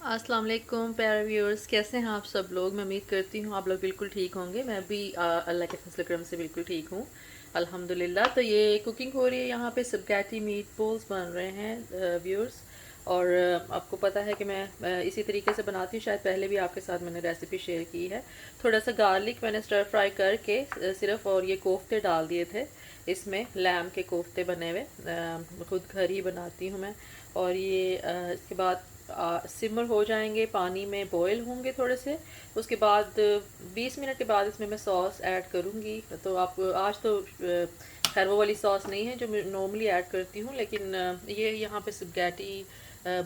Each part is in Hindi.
अस्सलाम वालेकुम प्यारे व्यूअर्स, कैसे हैं आप सब लोग। मैं उम्मीद करती हूँ आप लोग बिल्कुल ठीक होंगे। मैं भी अल्लाह के फजल करम से बिल्कुल ठीक हूँ अल्हम्दुलिल्लाह। तो ये कुकिंग हो रही है यहाँ पे, स्पैगेटी मीट बॉल्स बन रहे हैं व्यूअर्स। और आपको पता है कि मैं इसी तरीके से बनाती हूँ, शायद पहले भी आपके साथ मैंने रेसिपी शेयर की है। थोड़ा सा गार्लिक मैंने स्टर फ्राई करके सिर्फ, और ये कोफ्ते डाल दिए थे इसमें, लैम के कोफ्ते बने हुए, खुद घर ही बनाती हूँ मैं। और ये इसके बाद सिमर हो जाएंगे, पानी में बॉईल होंगे थोड़े से। उसके बाद 20 मिनट के बाद इसमें मैं सॉस ऐड करूँगी। तो आप आज तो खैर वो वाली सॉस नहीं है जो मैं नॉर्मली ऐड करती हूँ, लेकिन ये यहाँ पे स्पैगेटी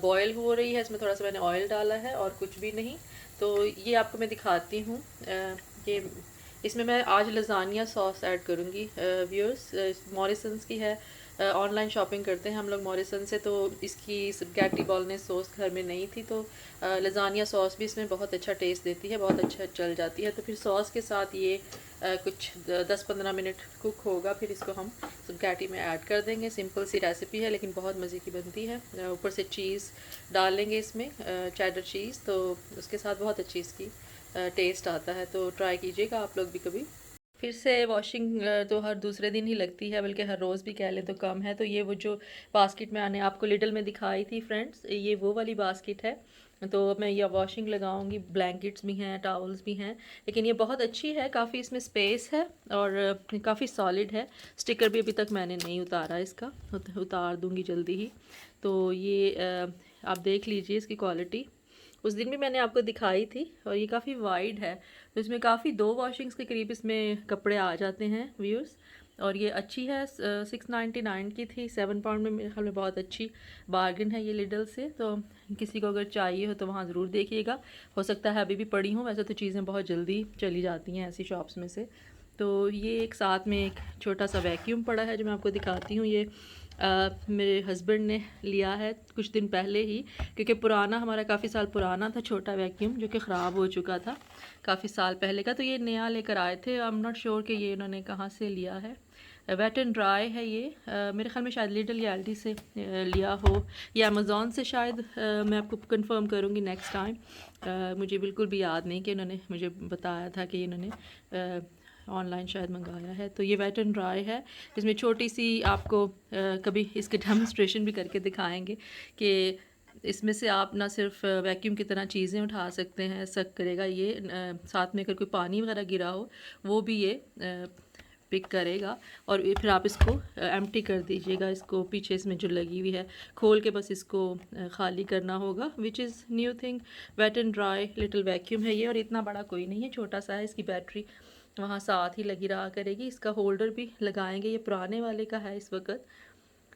बॉयल हो रही है, इसमें थोड़ा सा मैंने ऑयल डाला है और कुछ भी नहीं। तो ये आपको मैं दिखाती हूँ। ये इसमें मैं आज लजानिया सॉस ऐड करूँगी व्यूअर्स। मॉरिसन्स की है, ऑनलाइन शॉपिंग करते हैं हम लोग मॉरिसन से। तो इसकी स्पैगेटी बॉलोनेज़ सॉस घर में नहीं थी, तो लजानिया सॉस भी इसमें बहुत अच्छा टेस्ट देती है, बहुत अच्छा चल जाती है। तो फिर सॉस के साथ ये कुछ 10-15 मिनट कुक होगा, फिर इसको हम स्पैगेटी में ऐड कर देंगे। सिंपल सी रेसिपी है लेकिन बहुत मज़े की बनती है। ऊपर से चीज़ डालेंगे इसमें, चेडर चीज़, तो उसके साथ बहुत अच्छी इसकी टेस्ट आता है। तो ट्राई कीजिएगा आप लोग भी कभी। फिर से वॉशिंग तो हर दूसरे दिन ही लगती है, बल्कि हर रोज़ भी कह लें तो कम है। तो ये वो जो बास्केट में आने आपको लिडल में दिखाई थी फ्रेंड्स, ये वो वाली बास्केट है। तो मैं ये वॉशिंग लगाऊंगी, ब्लैंकेट्स भी हैं, टावल्स भी हैं। लेकिन ये बहुत अच्छी है, काफ़ी इसमें स्पेस है और काफ़ी सॉलिड है। स्टिकर भी अभी तक मैंने नहीं उतारा इसका, उतार दूंगी जल्दी ही। तो ये आप देख लीजिए इसकी क्वालिटी, उस दिन भी मैंने आपको दिखाई थी। और ये काफ़ी वाइड है, तो इसमें काफ़ी 2 वॉशिंग्स के करीब इसमें कपड़े आ जाते हैं व्यूअर्स। और ये अच्छी है, 699 की थी, 7 पाउंड में मेरे ख्याल में बहुत अच्छी बार्गेन है ये लिडल से। तो किसी को अगर चाहिए हो तो वहाँ ज़रूर देखिएगा। हो सकता है अभी भी पड़ी हूँ, वैसे तो चीज़ें बहुत जल्दी चली जाती हैं ऐसी शॉप्स में से। तो ये एक साथ में एक छोटा सा वैक्यूम पड़ा है जो मैं आपको दिखाती हूँ। ये मेरे हस्बैंड ने लिया है कुछ दिन पहले ही, क्योंकि पुराना हमारा काफ़ी साल पुराना था छोटा वैक्यूम, जो कि ख़राब हो चुका था काफ़ी साल पहले का। तो ये नया लेकर आए थे। आई एम नॉट श्योर कि ये इन्होंने कहाँ से लिया है। वेट एंड ड्राई है ये, मेरे ख्याल में शायद लिटिल या एल्डी से लिया हो, या अमेज़ॉन से शायद। मैं आपको कंफर्म करूँगी नेक्स्ट टाइम। मुझे बिल्कुल भी याद नहीं कि इन्होंने मुझे बताया था कि इन्होंने ऑनलाइन शायद मंगाया है। तो ये वेट एंड ड्राई है। इसमें छोटी सी आपको कभी इसके डेमोन्स्ट्रेशन भी करके दिखाएंगे कि इसमें से आप ना सिर्फ वैक्यूम की तरह चीज़ें उठा सकते हैं, सक करेगा ये, साथ में अगर कोई पानी वगैरह गिरा हो वो भी ये पिक करेगा। और फिर आप इसको एम्प्टी कर दीजिएगा, इसको पीछे इसमें जो लगी हुई है खोल के बस इसको खाली करना होगा। Which is new thing, wet and dry little vacuum है ये। और इतना बड़ा कोई नहीं है, छोटा सा है। इसकी बैटरी वहाँ साथ ही लगी रहा करेगी। इसका होल्डर भी लगाएंगे, ये पुराने वाले का है इस वक्त,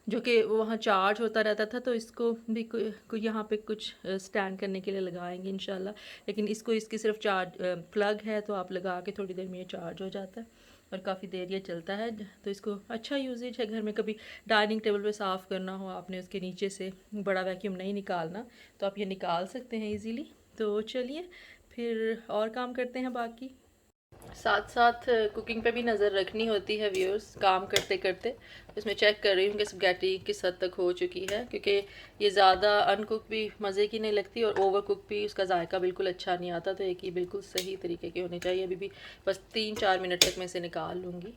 जो कि वहाँ चार्ज होता रहता था। तो इसको भी यहाँ पे कुछ स्टैंड करने के लिए लगाएंगे इंशाल्लाह। लेकिन इसको, इसकी सिर्फ चार्ज प्लग है, तो आप लगा के थोड़ी देर में ये चार्ज हो जाता है और काफ़ी देर ये चलता है। तो इसको अच्छा यूजेज है घर में। कभी डाइनिंग टेबल पे साफ़ करना हो आपने, उसके नीचे से बड़ा वैक्यूम नहीं निकालना, तो आप ये निकाल सकते हैं ईज़िली। तो चलिए फिर और काम करते हैं बाकी। साथ साथ कुकिंग पे भी नज़र रखनी होती है व्यूअर्स, काम करते करते। इसमें चेक कर रही हूँ कि स्पैगेटी किस हद तक हो चुकी है, क्योंकि ये ज़्यादा अनकुक भी मज़े की नहीं लगती और ओवर कुक भी उसका जायका बिल्कुल अच्छा नहीं आता। तो एक ही बिल्कुल सही तरीके की होनी चाहिए। अभी भी बस 3-4 मिनट तक मैं इसे निकाल लूँगी।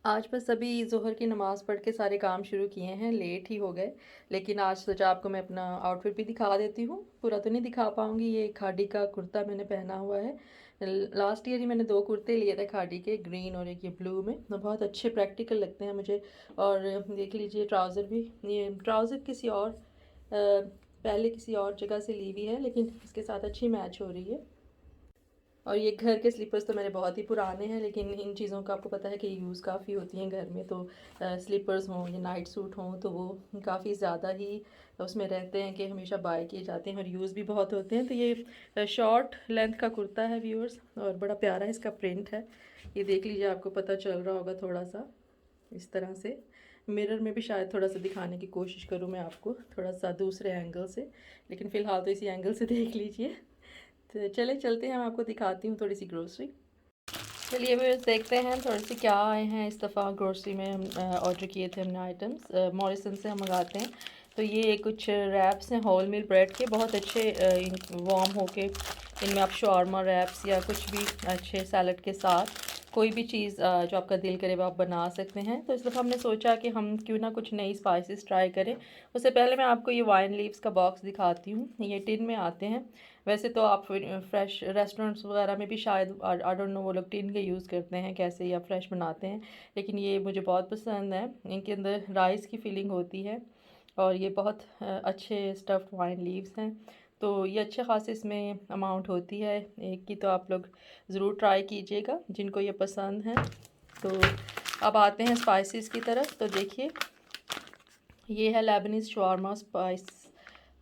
आज बस अभी ज़ोहर की नमाज़ पढ़ के सारे काम शुरू किए हैं, लेट ही हो गए। लेकिन आज सोचा आपको मैं अपना आउटफिट भी दिखा देती हूँ। पूरा तो नहीं दिखा पाऊँगी। ये खादी का कुर्ता मैंने पहना हुआ है। लास्ट ईयर ही मैंने 2 कुर्ते लिए थे खादी के, ग्रीन और एक ये ब्लू में। तो बहुत अच्छे प्रैक्टिकल लगते हैं मुझे। और देख लीजिए ट्राउज़र भी, ये ट्राउज़र किसी और पहले किसी और जगह से ली हुई है, लेकिन इसके साथ अच्छी मैच हो रही है। और ये घर के स्लीपर्स तो मेरे बहुत ही पुराने हैं, लेकिन इन चीज़ों का आपको पता है कि यूज़ काफ़ी होती हैं घर में। तो स्लीपर्स हों या नाइट सूट हों तो वो काफ़ी ज़्यादा ही उसमें रहते हैं कि हमेशा बाय किए जाते हैं और यूज़ भी बहुत होते हैं। तो ये शॉर्ट लेंथ का कुर्ता है व्यूअर्स, और बड़ा प्यारा इसका प्रिंट है। ये देख लीजिए, आपको पता चल रहा होगा थोड़ा सा इस तरह से। मिरर में भी शायद थोड़ा सा दिखाने की कोशिश करूँ मैं आपको, थोड़ा सा दूसरे एंगल से, लेकिन फ़िलहाल तो इसी एंगल से देख लीजिए। तो चले चलते हैं, मैं आपको दिखाती हूँ थोड़ी सी ग्रोसरी। चलिए मैं देखते हैं थोड़े से क्या आए हैं इस दफ़ा ग्रोसरी में। हम ऑर्डर किए थे हमने आइटम्स, मॉरिसन से हम मंगाते हैं। तो ये कुछ रैप्स हैं होल मील ब्रेड के, बहुत अच्छे वार्म होके इनमें आप शॉर्मा रैप्स या कुछ भी अच्छे सैलड के साथ कोई भी चीज़ जो आपका दिल करे वो आप बना सकते हैं। तो इस दफ़ा हमने सोचा कि हम क्यों ना कुछ नई स्पाइसेस ट्राई करें। उससे पहले मैं आपको ये वाइन लीव्स का बॉक्स दिखाती हूँ। ये टिन में आते हैं, वैसे तो आप फ्रेश रेस्टोरेंट्स वगैरह में भी शायद आई डोंट नो वो लोग टिन के यूज़ करते हैं कैसे या फ्रेश बनाते हैं, लेकिन ये मुझे बहुत पसंद है। इनके अंदर राइस की फीलिंग होती है और ये बहुत अच्छे स्टफ्ड वाइन लीव्स हैं। तो ये अच्छे ख़ासे इसमें अमाउंट होती है एक की, तो आप लोग ज़रूर ट्राई कीजिएगा जिनको ये पसंद है। तो अब आते हैं स्पाइसेस की तरफ। तो देखिए ये है लेबनीज़ शवारमा स्पाइस,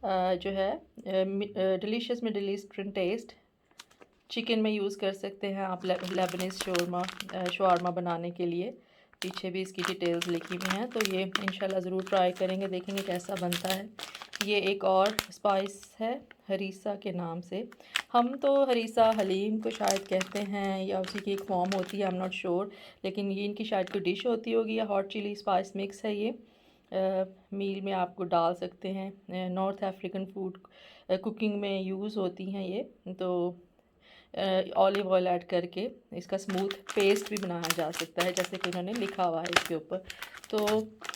जो है delicious Middle Eastern taste. Chicken में यूज़ कर सकते हैं आप लेबनीज़ शवारमा बनाने के लिए। पीछे भी इसकी डिटेल्स लिखी हुई हैं, तो ये इंशाल्लाह ज़रूर ट्राई करेंगे, देखेंगे कैसा बनता है। ये एक और स्पाइस है हरीसा के नाम से। हम तो हरीसा हलीम को शायद कहते हैं या उसी की एक फॉर्म होती है, आई एम नॉट श्योर, लेकिन ये इनकी शायद कोई डिश होती होगी या हॉट चिली स्पाइस मिक्स है ये। मील में आपको डाल सकते हैं। नॉर्थ अफ्रीकन फूड कुकिंग में यूज़ होती हैं ये। तो ऑलिव ऑयल ऐड करके इसका स्मूथ पेस्ट भी बनाया जा सकता है जैसे कि उन्होंने लिखा हुआ है इसके ऊपर। तो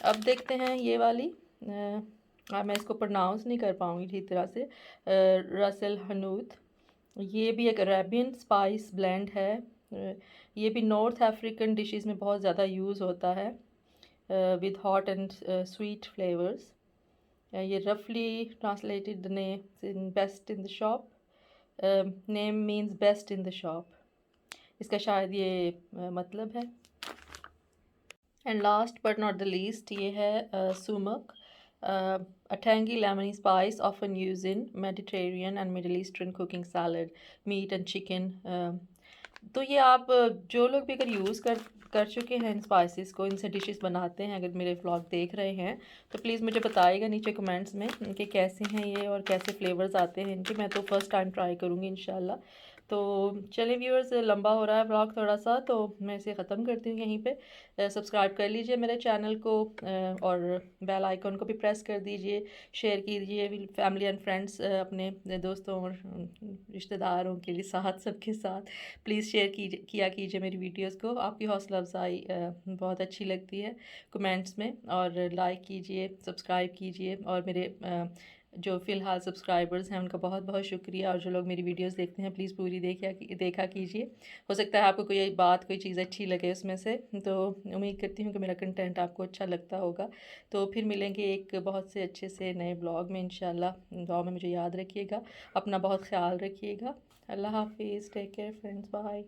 अब देखते हैं ये वाली, मैं इसको प्रोनाउंस नहीं कर पाऊँगी ठीक तरह से, रसल हनूत। ये भी एक अरेबियन स्पाइस ब्लेंड है। ये भी नॉर्थ अफ्रीकन डिशेस में बहुत ज़्यादा यूज़ होता है with hot and sweet flavours. ये रफली translated name in best in the shop, name means best in the shop, इसका शायद ये मतलब है। And last but not the least ये है सुमक, a tangy lemony spice often used in Mediterranean and Middle Eastern cooking salad, meat and chicken। तो ये आप जो लोग भी अगर यूज़ कर चुके हैं इन स्पाइसेस को, इनसे डिशेस बनाते हैं, अगर मेरे व्लॉग देख रहे हैं तो प्लीज़ मुझे बताइएगा नीचे कमेंट्स में कि कैसे हैं ये और कैसे फ्लेवर्स आते हैं इनके। मैं तो फर्स्ट टाइम ट्राई करूँगी इंशाल्लाह। तो चलिए व्यूअर्स, लंबा हो रहा है व्लॉग थोड़ा सा, तो मैं इसे ख़त्म करती हूँ यहीं पे। सब्सक्राइब कर लीजिए मेरे चैनल को और बेल आइकन को भी प्रेस कर दीजिए। शेयर कीजिए फैमिली एंड फ्रेंड्स, अपने दोस्तों और रिश्तेदारों के लिए साथ, सबके साथ प्लीज़ शेयर किया कीजिए मेरी वीडियोस को। आपकी हौसला अफजाई बहुत अच्छी लगती है कमेंट्स में। और लाइक कीजिए, सब्सक्राइब कीजिए, और मेरे जो फ़िलहाल सब्सक्राइबर्स हैं उनका बहुत बहुत शुक्रिया। और जो लोग मेरी वीडियोस देखते हैं प्लीज़ पूरी देखा कीजिए। हो सकता है आपको कोई बात, कोई चीज़ अच्छी लगे उसमें से, तो उम्मीद करती हूँ कि मेरा कंटेंट आपको अच्छा लगता होगा। तो फिर मिलेंगे एक बहुत से अच्छे से नए ब्लॉग में इंशाल्लाह। दुआ में मुझे याद रखिएगा, अपना बहुत ख्याल रखिएगा। अल्लाह हाफिज़, टेक केयर फ्रेंड्स, बाय।